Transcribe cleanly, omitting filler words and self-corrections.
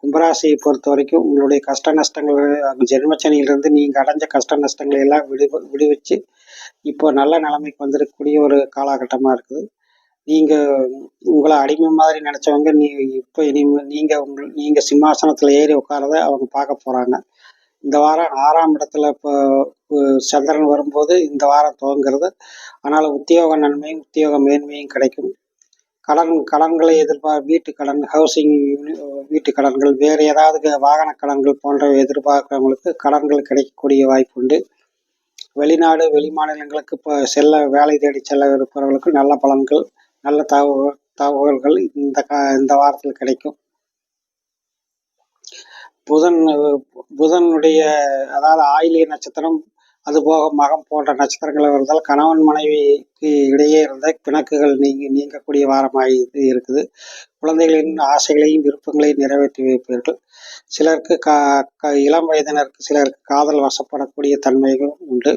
கும்பராசியை பொறுத்த வரைக்கும் உங்களுடைய கஷ்ட நஷ்டங்கள் ஜென்மச்சனியிலிருந்து நீங்கள் அடைஞ்ச கஷ்ட நஷ்டங்களை எல்லாம் விடுவிச்சு இப்போ நல்ல நிலைமைக்கு வந்திருக்கக்கூடிய ஒரு காலகட்டமாக இருக்குது. நீங்கள் உங்களை அடிமை மாதிரி நினச்சவங்க இப்போ நீங்கள் சிம்மாசனத்தில் ஏறி உட்காரத அவங்க பார்க்க போகிறாங்க. இந்த வாரம் 6ஆம் இடத்துல இப்போ சந்திரன் வரும்போது இந்த வாரம் துவங்கிறது. ஆனால் உத்தியோக நன்மையும் உத்தியோக மேன்மையும் கிடைக்கும். கடன்களை வீட்டு கடன், ஹவுசிங், வீட்டு கடன்கள், வேறு ஏதாவது வாகன கடன்கள் போன்றவை எதிர்பார்க்கிறவங்களுக்கு கடன்கள் கிடைக்கக்கூடிய வாய்ப்பு உண்டு. வெளிநாடு வெளிமாநிலங்களுக்கு இப்போ வேலை தேடி செல்ல இருப்பவர்களுக்கு நல்ல பலன்கள், நல்ல தகவல்கள் இந்த வாரத்தில் கிடைக்கும். புதனுடைய அதாவது ஆயிலிய நட்சத்திரம், அதுபோக மகம் போன்ற நட்சத்திரங்கள் வருவதால் கணவன் மனைவிக்கு இடையே இருந்த பிணக்குகள் நீங்கக்கூடிய வாரமாக இருக்குது. குழந்தைகளின் ஆசைகளையும் விருப்பங்களையும் நிறைவேற்றி வைப்பீர்கள். சிலருக்கு இளம் வயதினருக்கு சிலருக்கு காதல் வசப்படக்கூடிய தன்மைகளும் உண்டு.